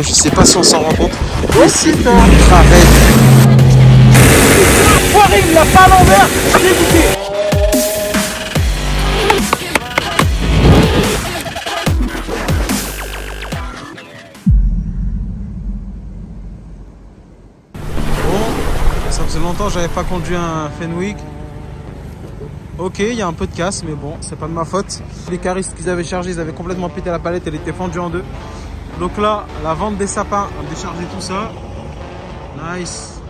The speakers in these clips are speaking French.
Je sais pas si on s'en rend compte. Ouais, C'est putain. ultra raide. L'enfoiré, il l'a pas à l'envers. J'ai goûté. Bon, ça faisait longtemps que j'avais pas conduit un Fenwick. Ok, il y a un peu de casse, mais bon, c'est pas de ma faute. Les caristes qu'ils avaient chargés, ils avaient complètement pété la palette, elle était fendue en deux. Donc là, la vente des sapins, on a déchargé tout ça. Nice.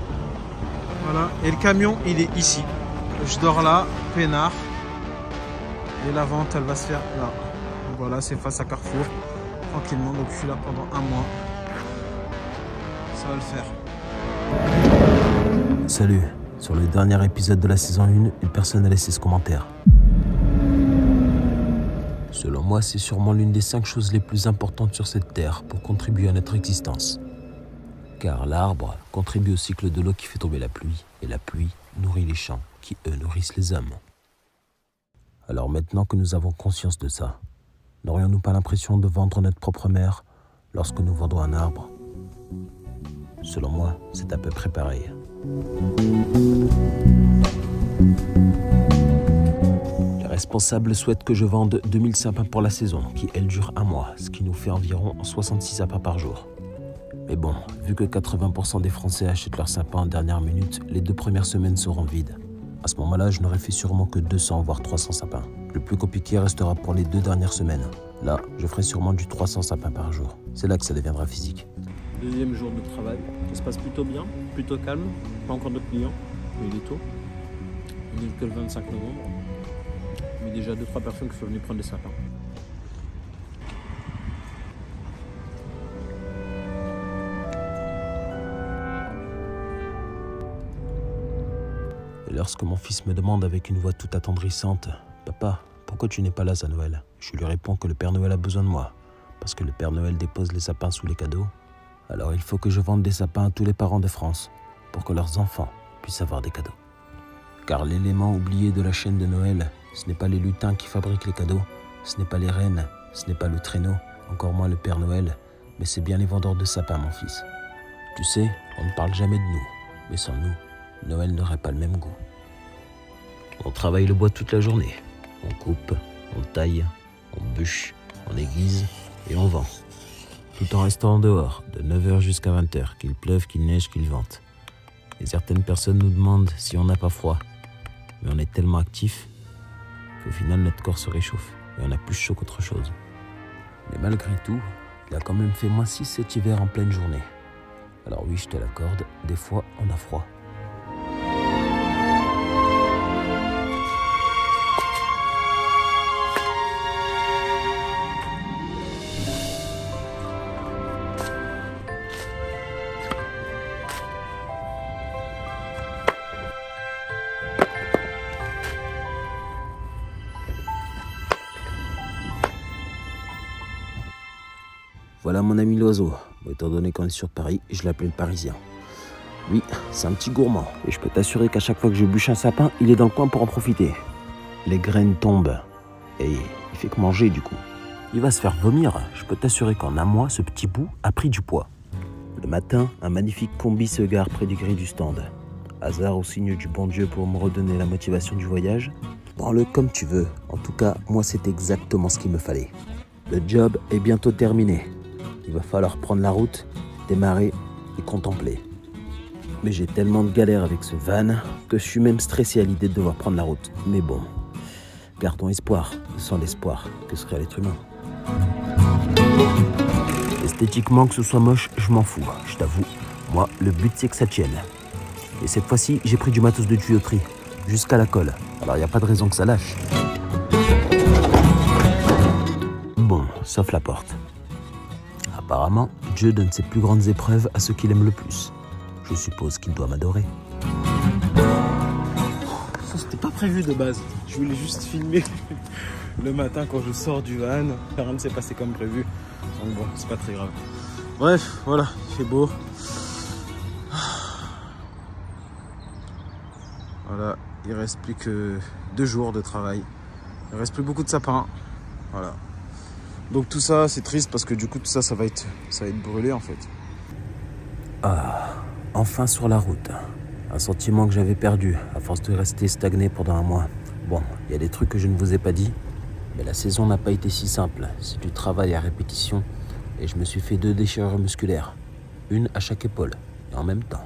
Voilà, et le camion, il est ici. Je dors là, peinard. Et la vente, elle va se faire là. Donc voilà, c'est face à Carrefour. Tranquillement, donc je suis là pendant un mois. Ça va le faire. Salut. Sur le dernier épisode de la saison 1, une personne a laissé ce commentaire. Selon moi, c'est sûrement l'une des 5 choses les plus importantes sur cette terre pour contribuer à notre existence. Car l'arbre contribue au cycle de l'eau qui fait tomber la pluie, et la pluie nourrit les champs, qui eux nourrissent les hommes. Alors maintenant que nous avons conscience de ça, n'aurions-nous pas l'impression de vendre notre propre mère lorsque nous vendons un arbre? Selon moi, c'est à peu près pareil. Les responsables souhaitent que je vende 2000 sapins pour la saison, qui elle dure un mois, ce qui nous fait environ 66 sapins par jour. Mais bon, vu que 80% des Français achètent leurs sapins en dernière minute, les 2 premières semaines seront vides. À ce moment-là, je n'aurai fait sûrement que 200 voire 300 sapins. Le plus compliqué restera pour les 2 dernières semaines. Là, je ferai sûrement du 300 sapins par jour. C'est là que ça deviendra physique. Deuxième jour de travail, ça se passe plutôt bien, plutôt calme, pas encore de clients, mais il est tôt. Il n'est que le 25 novembre, mais déjà 2-3 personnes qui sont venues prendre des sapins. Et lorsque mon fils me demande avec une voix toute attendrissante « Papa, pourquoi tu n'es pas là à Noël ?» Je lui réponds que le Père Noël a besoin de moi, parce que le Père Noël dépose les sapins sous les cadeaux. Alors il faut que je vende des sapins à tous les parents de France pour que leurs enfants puissent avoir des cadeaux. Car l'élément oublié de la chaîne de Noël, ce n'est pas les lutins qui fabriquent les cadeaux, ce n'est pas les reines, ce n'est pas le traîneau, encore moins le Père Noël, mais c'est bien les vendeurs de sapins, mon fils. Tu sais, on ne parle jamais de nous, mais sans nous, Noël n'aurait pas le même goût. On travaille le bois toute la journée. On coupe, on taille, on bûche, on aiguise et on vend. Tout en restant en dehors, de 9h jusqu'à 20h, qu'il pleuve, qu'il neige, qu'il vente. Et certaines personnes nous demandent si on n'a pas froid. Mais on est tellement actifs qu'au final notre corps se réchauffe et on a plus chaud qu'autre chose. Mais malgré tout, il a quand même fait -6 cet hiver en pleine journée. Alors oui, je te l'accorde, des fois on a froid. Voilà mon ami l'oiseau. Bon, étant donné qu'on est sur Paris, je l'appelle le Parisien. Lui, c'est un petit gourmand. Et je peux t'assurer qu'à chaque fois que je bûche un sapin, il est dans le coin pour en profiter. Les graines tombent. Et il fait que manger du coup. Il va se faire vomir. Je peux t'assurer qu'en un mois, ce petit bout a pris du poids. Le matin, un magnifique combi se gare près du grille du stand. Hasard au signe du bon Dieu pour me redonner la motivation du voyage. Prends-le comme tu veux. En tout cas, moi c'est exactement ce qu'il me fallait. Le job est bientôt terminé. Il va falloir prendre la route, démarrer et contempler. Mais j'ai tellement de galères avec ce van que je suis même stressé à l'idée de devoir prendre la route. Mais bon, gardons espoir, sans l'espoir, que serait l'être humain. Esthétiquement, que ce soit moche, je m'en fous, je t'avoue. Moi, le but c'est que ça tienne. Et cette fois-ci, j'ai pris du matos de tuyauterie, jusqu'à la colle. Alors il n'y a pas de raison que ça lâche. Bon, sauf la porte. Apparemment, Dieu donne ses plus grandes épreuves à ceux qu'il aime le plus. Je suppose qu'il doit m'adorer. Ça, c'était pas prévu de base. Je voulais juste filmer le matin quand je sors du van. Rien ne s'est passé comme prévu. Donc bon, c'est pas très grave. Bref, voilà, il fait beau. Voilà, il reste plus que 2 jours de travail. Il reste plus beaucoup de sapins. Voilà. Donc tout ça, c'est triste parce que du coup, tout ça, ça va être brûlé en fait. Ah, enfin sur la route. Un sentiment que j'avais perdu à force de rester stagné pendant un mois. Bon, il y a des trucs que je ne vous ai pas dit, mais la saison n'a pas été si simple. C'est du travail à répétition et je me suis fait 2 déchirures musculaires. Une à chaque épaule, et en même temps.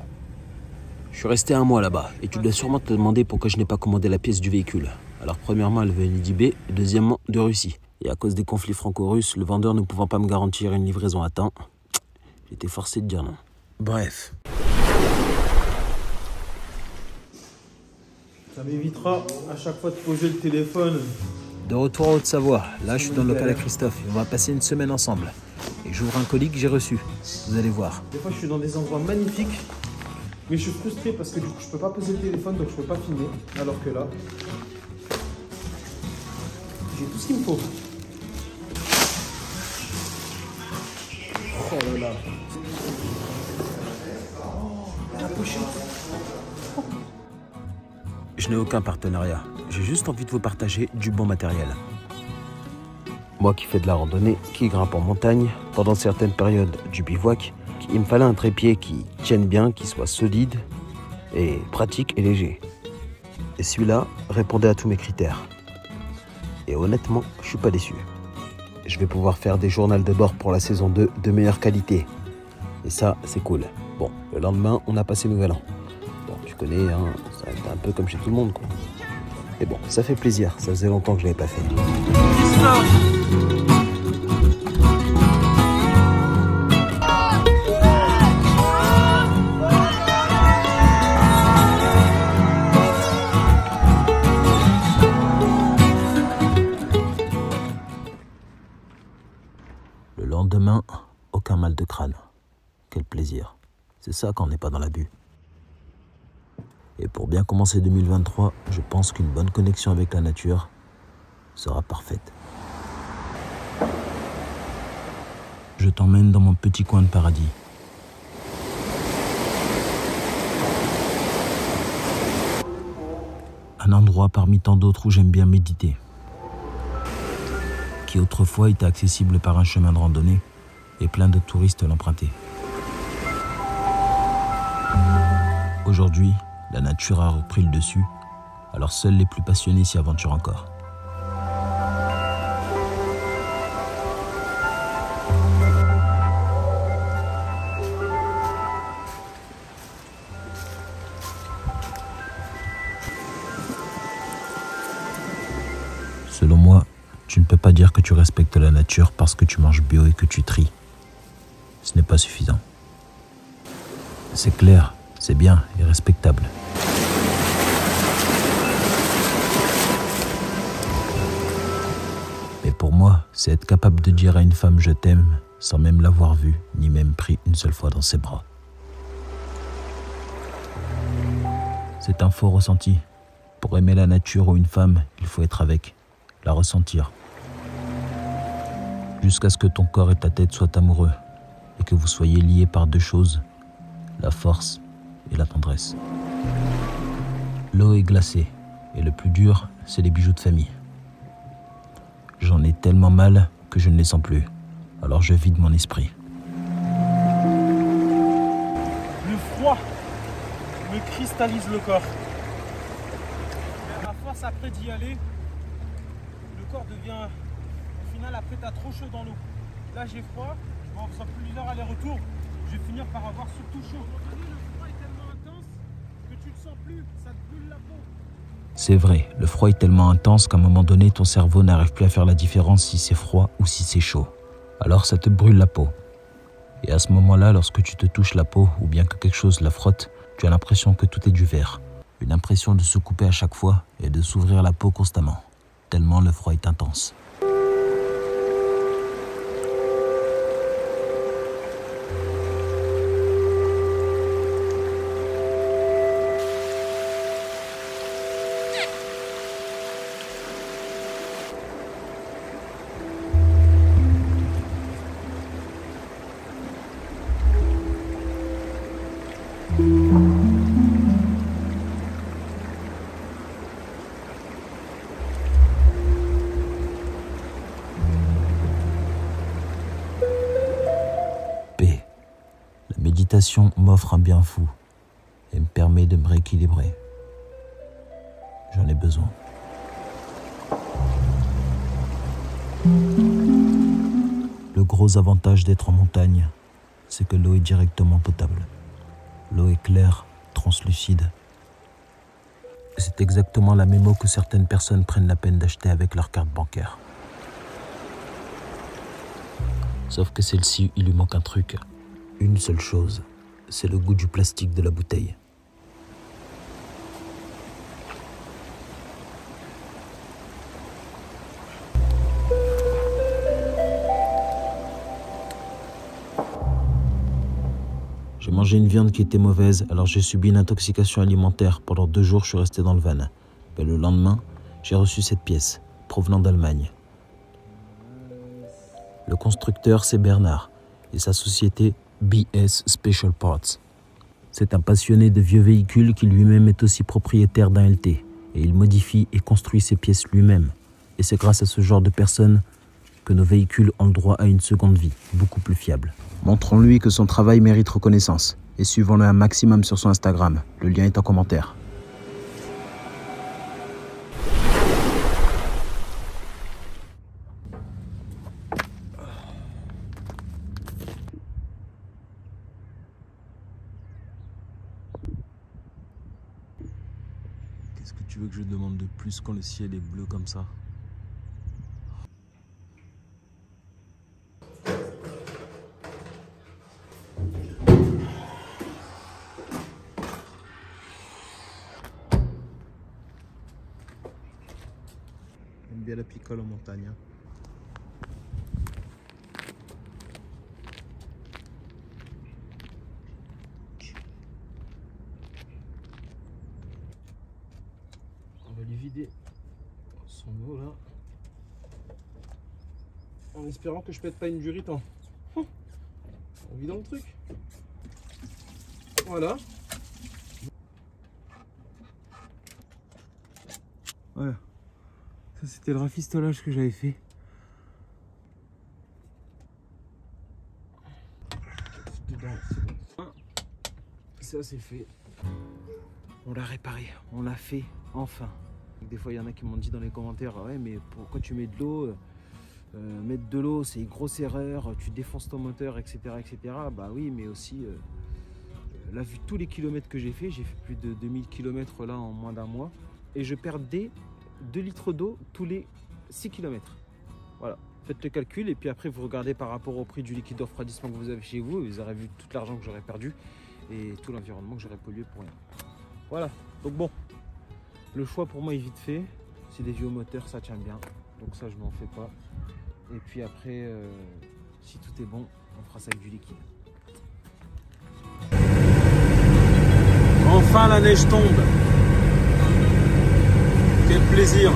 Je suis resté un mois là-bas et tu dois sûrement te demander pourquoi je n'ai pas commandé la pièce du véhicule. Alors premièrement, elle venait d'eBay et deuxièmement de Russie. Et à cause des conflits franco-russes, le vendeur ne pouvant pas me garantir une livraison à temps, j'étais forcé de dire non. Bref. Ça m'évitera à chaque fois de poser le téléphone. De retour en Haute-Savoie, là je suis dans le local à Christophe et on va passer une semaine ensemble. Et j'ouvre un colis que j'ai reçu, vous allez voir. Des fois je suis dans des endroits magnifiques, mais je suis frustré parce que du coup je peux pas poser le téléphone donc je peux pas filmer. Alors que là, j'ai tout ce qu'il me faut. Oh là là. Oh, la pochette. Je n'ai aucun partenariat, j'ai juste envie de vous partager du bon matériel. Moi qui fais de la randonnée, qui grimpe en montagne, pendant certaines périodes du bivouac, il me fallait un trépied qui tienne bien, qui soit solide et pratique et léger. Et celui-là répondait à tous mes critères. Et honnêtement, je suis pas déçu. Je vais pouvoir faire des journaux de bord pour la saison 2 de meilleure qualité. Et ça, c'est cool. Bon, le lendemain, on a passé Nouvel An. Bon, tu connais, hein, ça a été un peu comme chez tout le monde, quoi. Mais bon, ça fait plaisir, ça faisait longtemps que je l'avais pas fait. Le lendemain, aucun mal de crâne. Quel plaisir. C'est ça quand on n'est pas dans l'abus. Et pour bien commencer 2023, je pense qu'une bonne connexion avec la nature sera parfaite. Je t'emmène dans mon petit coin de paradis. Un endroit parmi tant d'autres où j'aime bien méditer. Qui autrefois était accessible par un chemin de randonnée et plein de touristes l'empruntaient. Aujourd'hui, la nature a repris le dessus, alors seuls les plus passionnés s'y aventurent encore. Selon moi, tu ne peux pas dire que tu respectes la nature parce que tu manges bio et que tu tries. Ce n'est pas suffisant. C'est clair, c'est bien et respectable. Mais pour moi, c'est être capable de dire à une femme « je t'aime » sans même l'avoir vue, ni même pris une seule fois dans ses bras. C'est un faux ressenti. Pour aimer la nature ou une femme, il faut être avec, la ressentir. Jusqu'à ce que ton corps et ta tête soient amoureux et que vous soyez liés par 2 choses, la force et la tendresse. L'eau est glacée et le plus dur, c'est les bijoux de famille. J'en ai tellement mal que je ne les sens plus, alors je vide mon esprit. Le froid me cristallise le corps. À force après d'y aller, le corps devient... Au final, après, t'as trop chaud dans l'eau. Là, j'ai froid, je vais en faire plusieurs allers-retours. Je vais finir par avoir surtout chaud. Le froid est tellement intense que tu ne sens plus, ça te brûle la peau. C'est vrai, le froid est tellement intense qu'à un moment donné, ton cerveau n'arrive plus à faire la différence si c'est froid ou si c'est chaud. Alors ça te brûle la peau. Et à ce moment-là, lorsque tu te touches la peau ou bien que quelque chose la frotte, tu as l'impression que tout est du verre. Une impression de se couper à chaque fois et de s'ouvrir la peau constamment. Tellement le froid est intense. méditation m'offre un bien fou et me permet de me rééquilibrer. J'en ai besoin. Le gros avantage d'être en montagne, c'est que l'eau est directement potable. L'eau est claire, translucide. C'est exactement la même eau que certaines personnes prennent la peine d'acheter avec leur carte bancaire. Sauf que celle-ci, il lui manque un truc. Une seule chose, c'est le goût du plastique de la bouteille. J'ai mangé une viande qui était mauvaise, alors j'ai subi une intoxication alimentaire. Pendant 2 jours, je suis resté dans le van. Mais le lendemain, j'ai reçu cette pièce, provenant d'Allemagne. Le constructeur, c'est Bernard, et sa société BS Special Parts. C'est un passionné de vieux véhicules qui lui-même est aussi propriétaire d'un LT, et il modifie et construit ses pièces lui-même. Et c'est grâce à ce genre de personnes que nos véhicules ont le droit à une seconde vie, beaucoup plus fiable. Montrons-lui que son travail mérite reconnaissance et suivons-le un maximum sur son Instagram. Le lien est en commentaire. Qu'est-ce que tu veux que je demande de plus quand le ciel est bleu comme ça ? J'aime bien la picole en montagne. On va lui vider son eau là. En espérant que je pète pas une durite en vidant le truc. Voilà. Voilà. Ça c'était le rafistolage que j'avais fait. Ça c'est fait. On l'a réparé, on l'a fait enfin. Des fois il y en a qui m'ont dit dans les commentaires, ouais mais pourquoi tu mets de l'eau, mettre de l'eau c'est une grosse erreur, tu défonces ton moteur, etc. etc. Bah oui, mais aussi là vu tous les kilomètres que j'ai fait plus de 2000 km là en moins d'un mois, et je perdais 2 litres d'eau tous les 6 km. Voilà, faites le calcul et puis après vous regardez par rapport au prix du liquide de refroidissement que vous avez chez vous et vous aurez vu tout l'argent que j'aurais perdu et tout l'environnement que j'aurais pollué pour rien. Voilà, donc bon, le choix pour moi est vite fait. C'est des vieux moteurs, ça tient bien, donc ça je m'en fais pas. Et puis après, si tout est bon, on fera ça avec du liquide. Enfin la neige tombe. Quel plaisir.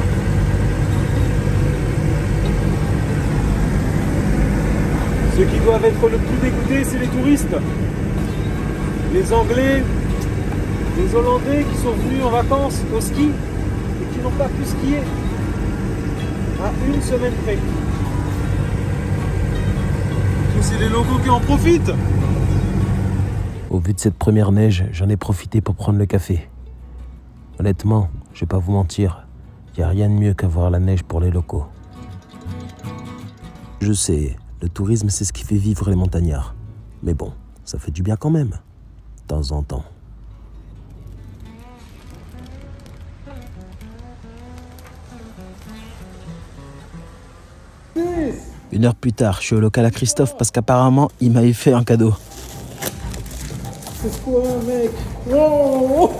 Ceux qui doivent être le plus dégoûtés, c'est les touristes. Les Anglais, les Hollandais qui sont venus en vacances au ski et qui n'ont pas pu skier à une semaine près. C'est les locaux qui en profitent. Au vu de cette première neige, j'en ai profité pour prendre le café. Honnêtement, je vais pas vous mentir, il n'y a rien de mieux qu'à voir la neige pour les locaux. Je sais, le tourisme c'est ce qui fait vivre les montagnards. Mais bon, ça fait du bien quand même, de temps en temps. Une heure plus tard, je suis au local à Christophe parce qu'apparemment, il m'avait fait un cadeau. C'est quoi, mec? Oh,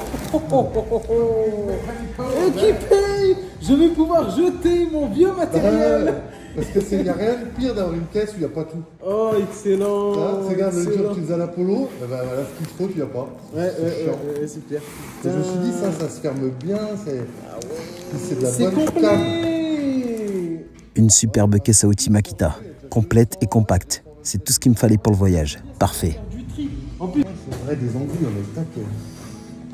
et qui paye? Je vais pouvoir jeter mon vieux matériel. Parce que il n'y a rien de pire d'avoir une caisse où il n'y a pas tout. Oh, excellent. Regarde, le jour où tu faisais à l'Apollo, voilà, ce qu'il te faut, tu n'y as pas. Ouais, c'est clair. Je me suis dit, ça se ferme bien, c'est de la bonne complet. cam. Une superbe caisse à outils Makita, complète et compacte. C'est tout ce qu'il me fallait pour le voyage. Parfait. En plus, c'est vrai, des enduits, on est taquet.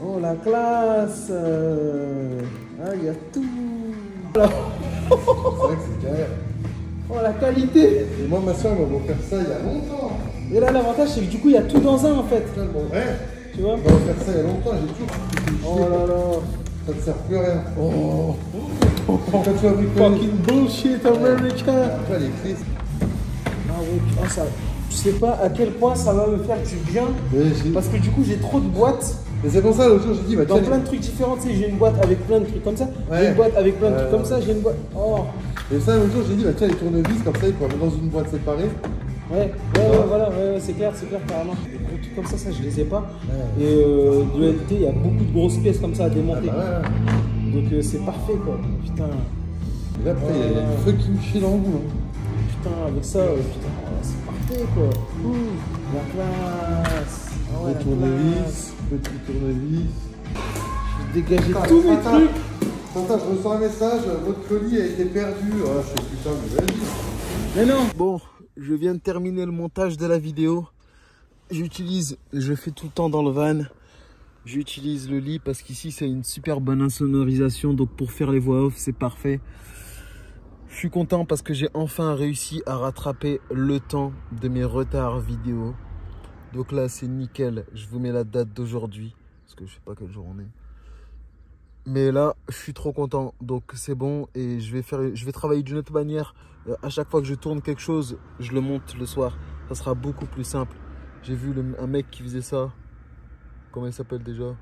oh la classe. Ah, il y a tout. Voilà. C'est vrai que c'est carré. Oh la qualité. Et moi, ma soeur m'a offert ça il y a longtemps. Et là, l'avantage, c'est que du coup, il y a tout dans un en fait. Ouais. Tu vois? On va faire ça il y a longtemps, j'ai toujours. Oh là là. Ça ne sert plus à rien. Oh. Quand tu as bricolé. Fucking bullshit américain. Après, les crises. Ah ouais, putain, ça. Je sais pas à quel point ça va me faire du bien. Parce que du coup, j'ai trop de boîtes. Mais c'est pour ça, l'autre jour, j'ai dit, bah Dans tiens. plein de trucs différents, tu sais, j'ai une boîte avec plein de trucs comme ça. Ouais. J'ai une boîte avec plein de trucs comme ça. J'ai une boîte. Oh. Et ça, l'autre jour, j'ai dit, bah tiens, les tournevis, comme ça, il faut mettre dans une boîte séparée. Ouais, voilà, c'est clair, carrément. Des gros trucs comme ça, je les ai pas. Ouais. Et de LT, il y a beaucoup de grosses pièces comme ça à démonter. Ah bah ouais. Donc c'est parfait quoi. Putain, Et là, après, il y a du feu qui me chie dans le bout. putain, avec ça, putain, c'est parfait quoi. La classe. Ah ouais, Le la tournevis, classe. petit tournevis. Je vais dégager tous mes trucs. Tata, je reçois un message, votre colis a été perdu. Ah, je sais putain, mais vas-y. Mais non. Bon, je viens de terminer le montage de la vidéo. Je fais tout le temps dans le van. J'utilise le lit parce qu'ici c'est une super bonne insonorisation. Donc pour faire les voix off, c'est parfait. Je suis content parce que j'ai enfin réussi à rattraper le temps de mes retards vidéo. Donc là c'est nickel. Je vous mets la date d'aujourd'hui parce que je sais pas quel jour on est. Mais là, je suis trop content, donc c'est bon et je vais travailler d'une autre manière. À chaque fois que je tourne quelque chose, je le monte le soir. Ça sera beaucoup plus simple. J'ai vu un mec qui faisait ça. Comment il s'appelle déjà?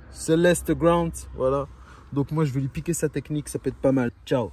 Celeste Grant, voilà. Donc moi, je vais lui piquer sa technique, ça peut être pas mal. Ciao.